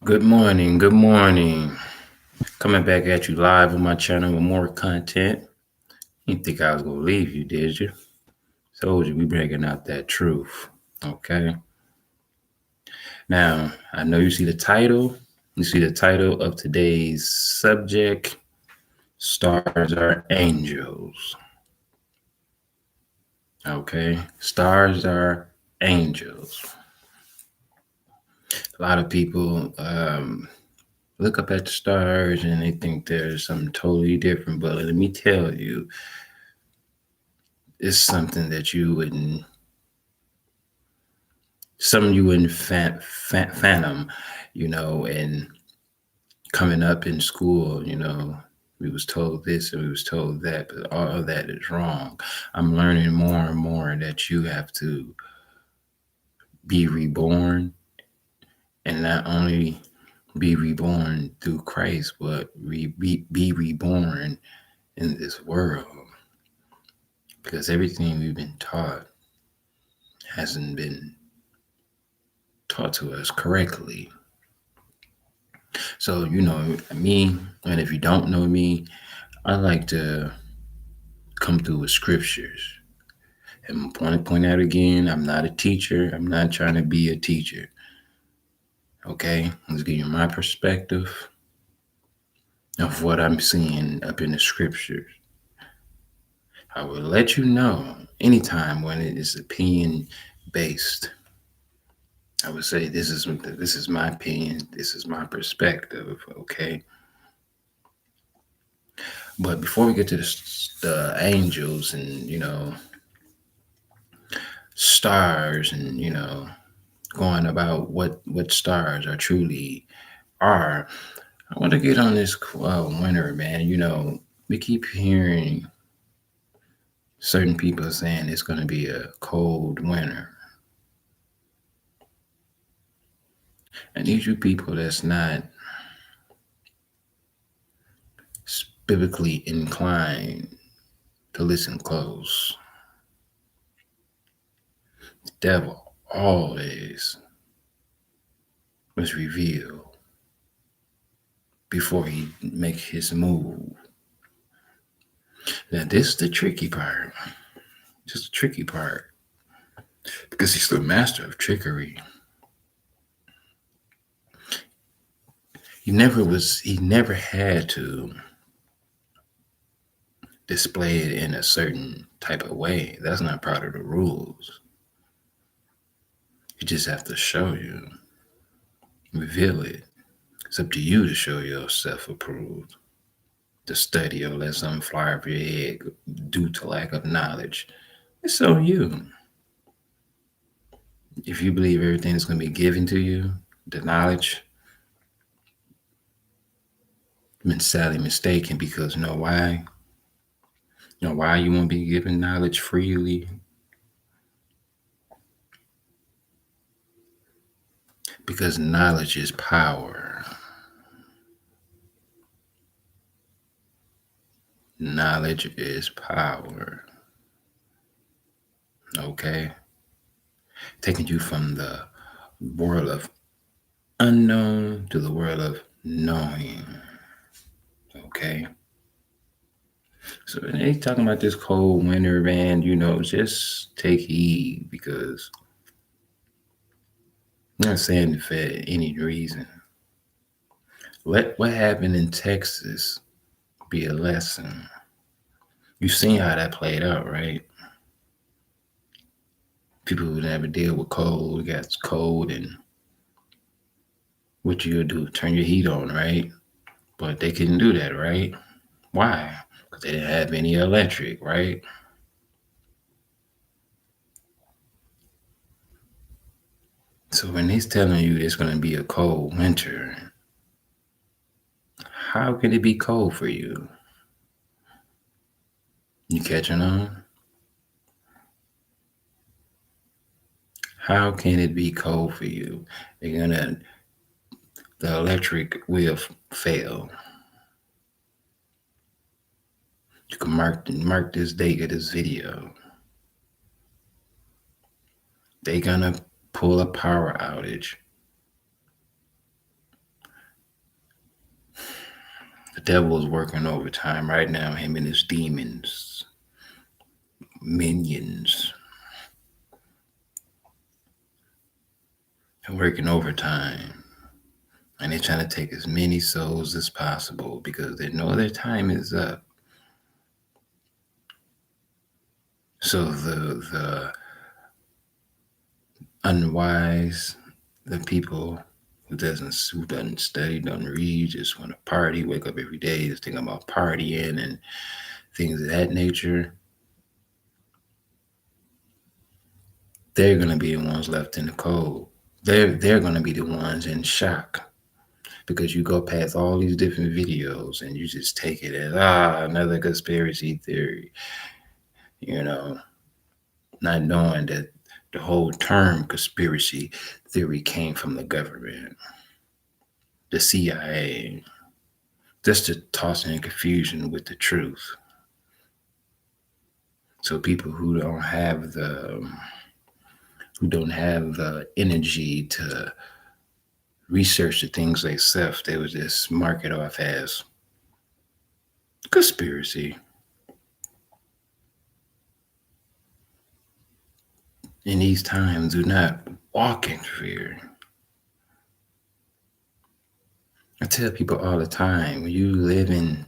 Good morning. Good morning. Coming back at you live on my channel with more content. You didn't think I was gonna leave you, did you? Told you we bringing out that truth. Okay. Now I know you see the title. You see the title of today's subject. Stars are angels. Okay. Stars are angels. A lot of people look up at the stars and they think there's something totally different. But let me tell you, it's something that you wouldn't phantom, and coming up in school, we was told this and we was told that, but all of that is wrong. I'm learning more and more that you have to be reborn, and not only be reborn through Christ, but be reborn in this world, because everything we've been taught hasn't been taught to us correctly. So, me, and if you don't know me, I like to come through with scriptures. And point out again, I'm not a teacher. I'm not trying to be a teacher. Okay? Let's give you my perspective of what I'm seeing up in the scriptures. I will let you know anytime when it is opinion based. I would say this is my opinion. This is my perspective. Okay. But before we get to the angels and stars and going about what stars are truly are, I want to get on this winter, man. We keep hearing certain people saying it's going to be a cold winter, and these are people that's not biblically inclined to listen close. The devil always was revealed before he make his move. Now this is the tricky part. Just the tricky part, because he's the master of trickery. He never had to display it in a certain type of way. That's not part of the rules. You just have to show you, reveal it. It's up to you to show yourself approved. To study or let something fly over your head due to lack of knowledge. It's on you. If you believe everything is going to be given to you, the knowledge, been sadly mistaken, because you know why? You know why you won't be given knowledge freely? Because knowledge is power. Knowledge is power. Okay? Taking you from the world of unknown to the world of knowing. Okay? So when they talking about this cold winter, man, just take heed, because I'm not saying it for any reason. Let what happened in Texas be a lesson. You've seen how that played out, right? People who never deal with cold got cold, and what you do? Turn your heat on, right? But they couldn't do that, right? Why? Because they didn't have any electric, right? So when he's telling you it's going to be a cold winter, how can it be cold for you? You catching on? How can it be cold for you? They're gonna The electric will fail. You can mark this date of this video. They're gonna pull a power outage The devil is working overtime right now, him and his demons, minions, are working overtime. And they're trying to take as many souls as possible because they know their time is up. So the unwise, the people who doesn't study, doesn't read, just want to party, wake up every day, just thinking about partying and things of that nature, they're gonna be the ones left in the cold. They're gonna be the ones in shock because you go past all these different videos and you just take it as another conspiracy theory, you know, not knowing that the whole term conspiracy theory came from the government, the CIA, just to toss in confusion with the truth. So people who don't have the energy to research the things they self, they would just mark it off as conspiracy. In these times, do not walk in fear. I tell people all the time, when you living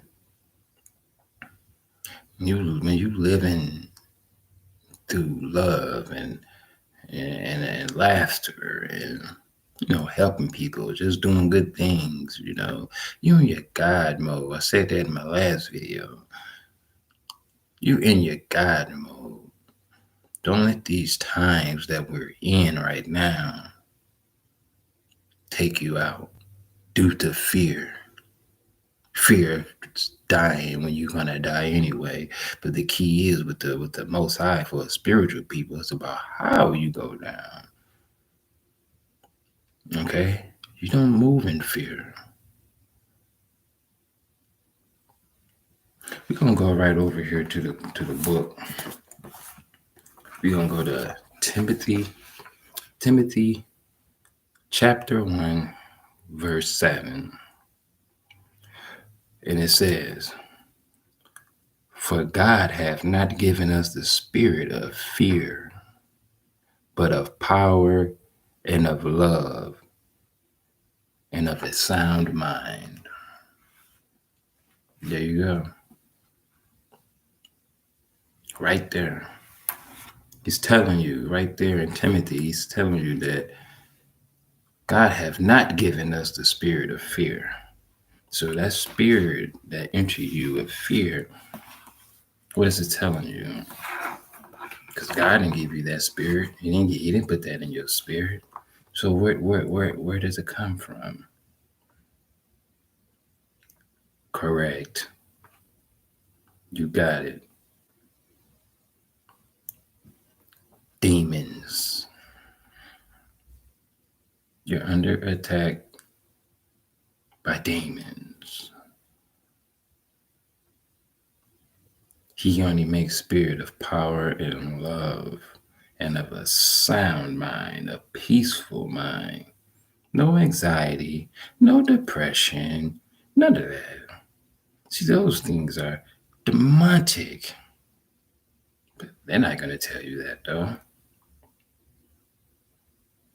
through love and laughter and helping people, just doing good things, you in your God mode. I said that in my last video. You in your God mode. Don't let these times that we're in right now take you out due to fear. Fear of dying when you're gonna die anyway. But the key is with the Most High for spiritual people, it's about how you go down. Okay, you don't move in fear. We're gonna go right over here to the book. We're gonna go to Timothy chapter 1, verse 7. And it says, "For God hath not given us the spirit of fear, but of power and of love and of a sound mind." There you go. Right there. He's telling you right there in Timothy, he's telling you that God hath not given us the spirit of fear. So that spirit that enters you of fear, what is it telling you? Because God didn't give you that spirit. He didn't put that in your spirit. So where does it come from? Correct. You got it. Demons. You're under attack by demons. He only makes spirit of power and love and of a sound mind, a peaceful mind. No anxiety, no depression, none of that. See, those things are demonic. But they're not going to tell you that, though.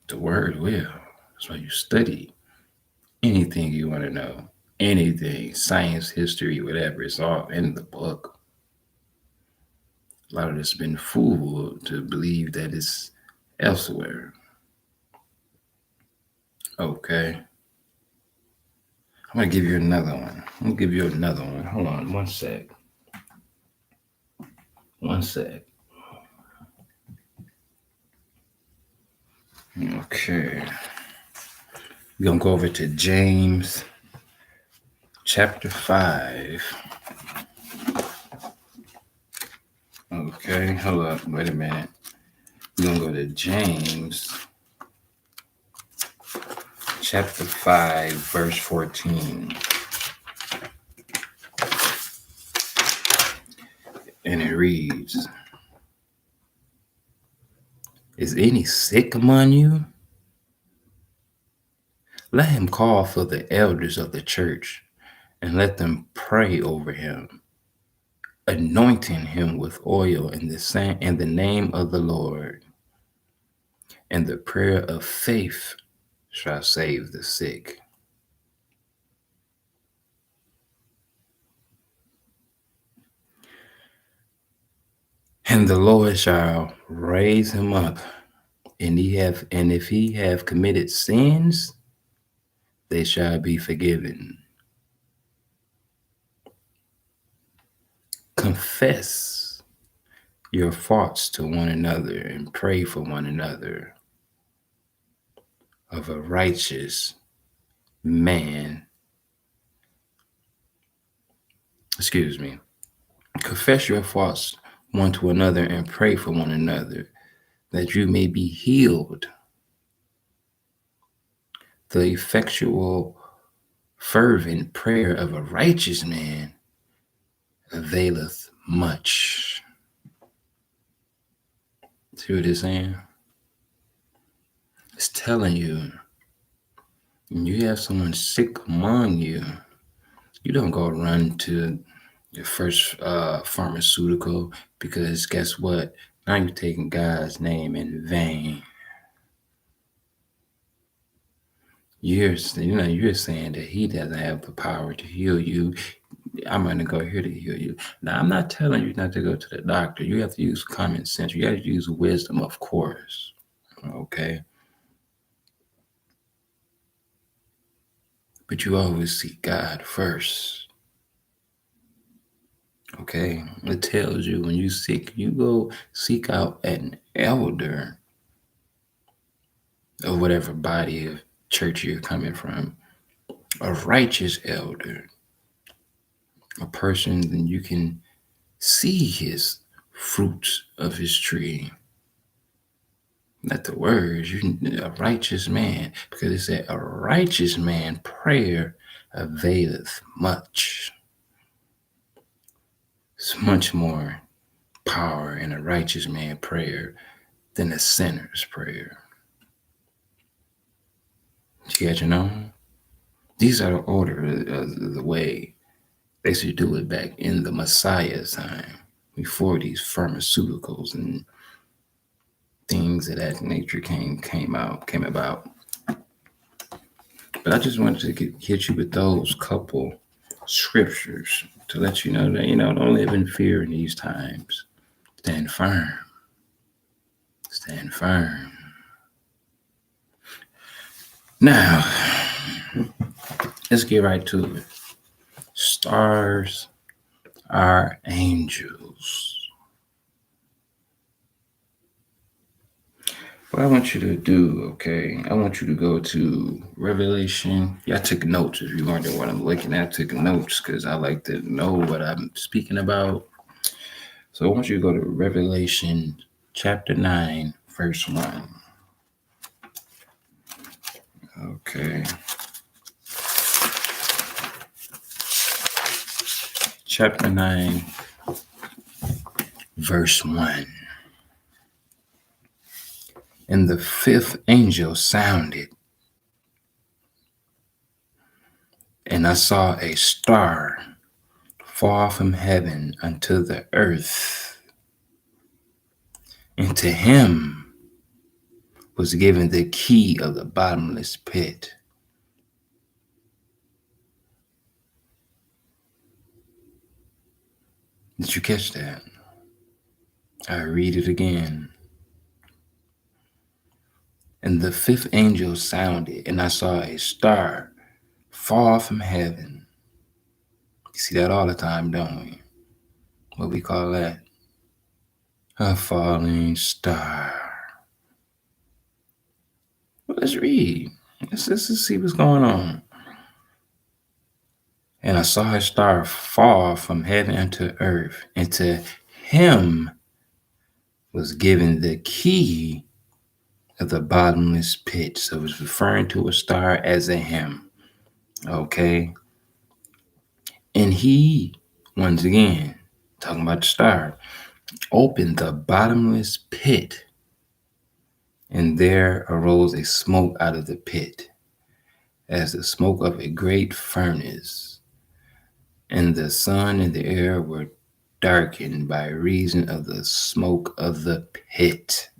The word will. That's why you study anything you want to know. Anything, science, history, whatever. It's all in the book. A lot of us have been fooled to believe that it's elsewhere. Okay. I'm going to give you another one. Hold on one sec. One sec. Okay. We're going to go over to James chapter 5. Okay, hold up. Wait a minute. We're going to go to James chapter 5, verse 14. And it reads, "Is any sick among you? Let him call for the elders of the church and let them pray over him, anointing him with oil in the name of the Lord. And the prayer of faith shall save the sick. And the Lord shall raise him up, and if he have committed sins, they shall be forgiven. Confess your faults to one another and pray for one another. Of a righteous man, excuse me, confess your faults one to another and pray for one another that you may be healed. The effectual, fervent prayer of a righteous man availeth much. See what it's saying? It's telling you, when you have someone sick among you, you don't go run to your first pharmaceutical, because guess what? Now you're taking God's name in vain. You're saying that He doesn't have the power to heal you. I'm going to go here to heal you. Now, I'm not telling you not to go to the doctor. You have to use common sense. You have to use wisdom, of course. Okay? But you always seek God first. Okay? It tells you when you seek, you go seek out an elder of whatever body of church you're coming from, a righteous elder, a person that you can see his fruits of his tree. Not the words, a righteous man, because it said a righteous man prayer availeth much. It's much more power in a righteous man prayer than a sinner's prayer. You got to know? These are the order of the way they should do it back in the Messiah's time, before these pharmaceuticals and things of that nature came about. But I just wanted to hit you with those couple scriptures to let you know that, don't live in fear in these times. Stand firm. Stand firm. Now, let's get right to it. Stars are angels. What I want you to do, okay, I want you to go to Revelation. Yeah, I took notes. If you're wondering what I'm looking at, I took notes because I like to know what I'm speaking about. So I want you to go to Revelation chapter 9, verse 1. Okay. Chapter 9, verse 1. And the fifth angel sounded, and I saw a star fall from heaven unto the earth. And to him was given the key of the bottomless pit. Did you catch that? I read it again. And the fifth angel sounded, and I saw a star fall from heaven. You see that all the time, don't we? What we call that? A falling star. Well, let's read. Let's see what's going on. And I saw a star fall from heaven unto earth, and to him was given the key of the bottomless pit. So it's referring to a star as a him. Okay. And he, once again, talking about the star, opened the bottomless pit, and there arose a smoke out of the pit, as the smoke of a great furnace. And the sun and the air were darkened by reason of the smoke of the pit.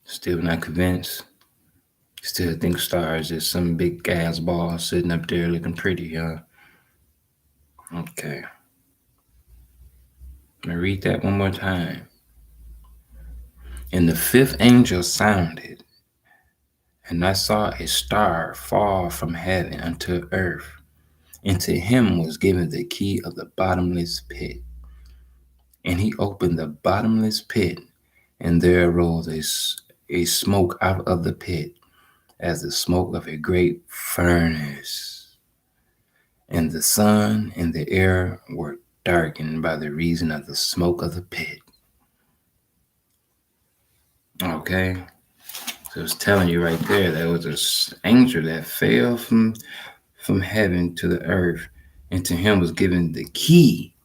Still not convinced? Still think stars is some big gas ball sitting up there looking pretty, huh? Okay. I'm going to read that one more time. And the fifth angel sounded, and I saw a star fall from heaven unto earth, and to him was given the key of the bottomless pit. And he opened the bottomless pit, and there arose a smoke out of the pit, as the smoke of a great furnace. And the sun and the air were darkened by the reason of the smoke of the pit. Okay, so it's telling you right there that was an angel that fell from heaven to the earth, and to him was given the key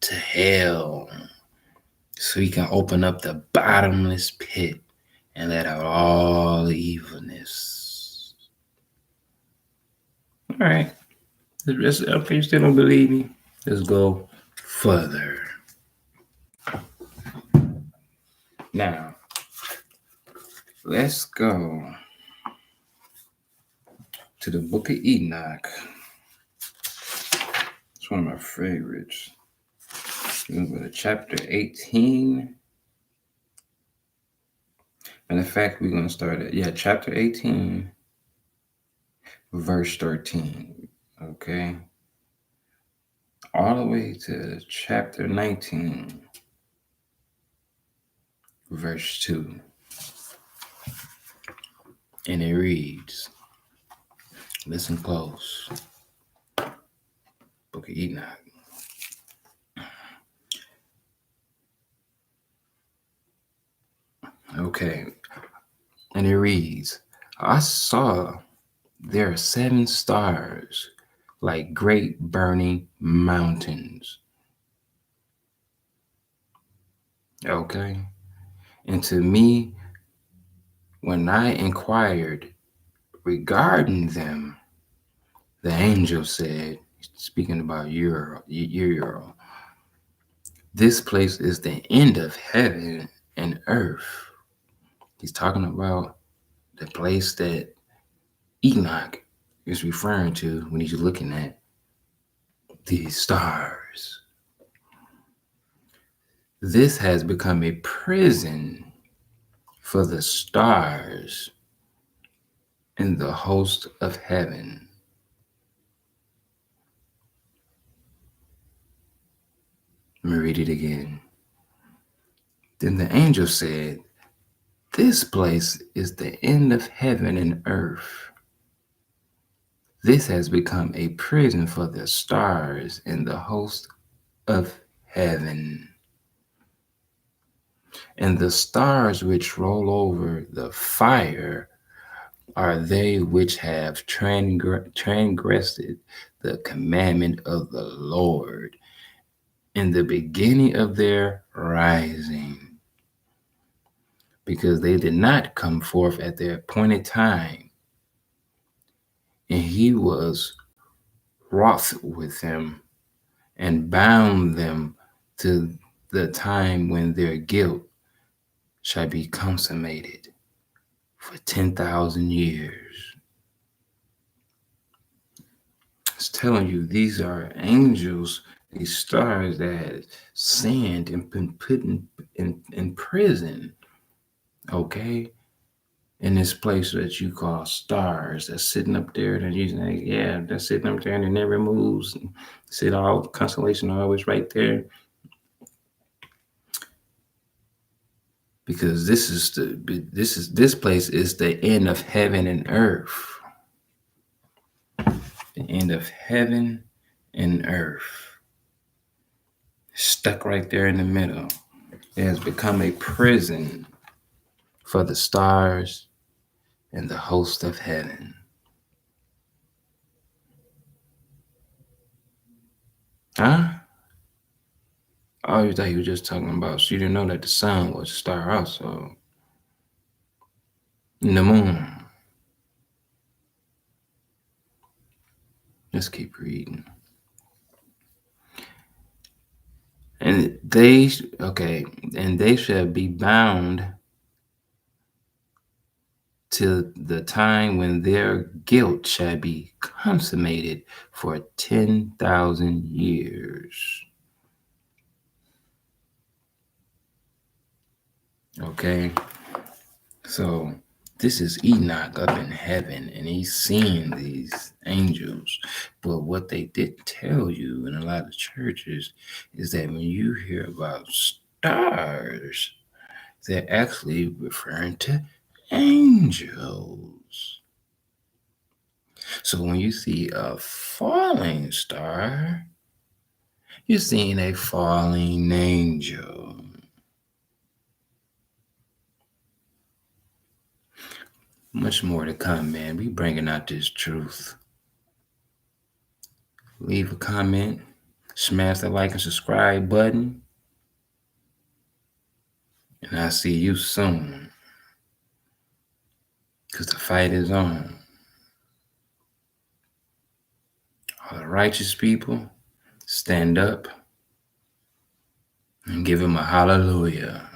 to hell, so he can open up the bottomless pit and let out all the evilness. All right, okay, you still don't believe me? Let's go further. Now, let's go to the book of Enoch. It's one of my favorites. We're going to go to chapter 18. And in fact, we're going to start at, chapter 18, verse 13. Okay. All the way to chapter 19, verse 2. And it reads, listen close. Book of Enoch. Okay. And it reads, I saw there are 7 stars like great burning mountains. Okay. And to me, when I inquired regarding them, the angel said, speaking about Euro, this place is the end of heaven and earth. He's talking about the place that Enoch is referring to when he's looking at these stars. This has become a prison for the stars in the host of heaven. Let me read it again. Then the angel said, this place is the end of heaven and earth. This has become a prison for the stars in the host of heaven. And the stars which roll over the fire are they which have transgressed the commandment of the Lord in the beginning of their rising, because they did not come forth at their appointed time, and he was wroth with them and bound them to the time when their guilt shall be consummated for 10,000 years. It's telling you these are angels, these stars that had sinned and been put in prison, okay? In this place that you call stars that's sitting up there, and you say, yeah, that's sitting up there and it never moves. And sit all constellation always right there. Because this place is the end of heaven and earth. The end of heaven and earth. Stuck right there in the middle. It has become a prison for the stars and the host of heaven. Huh? Oh, you thought you were just talking about, so you didn't know that the sun was a star also. And the moon. Let's keep reading. And they, okay, and they shall be bound till the time when their guilt shall be consummated for 10,000 years. Okay, so this is Enoch up in heaven, and he's seeing these angels. But what they didn't tell you in a lot of churches is that when you hear about stars, they're actually referring to angels. So when you see a falling star, you're seeing a falling angel. Much more to come, man. We bringing out this truth. Leave a comment, smash the like and subscribe button, and I'll see you soon. Because the fight is on. All the righteous people, stand up and give him a hallelujah.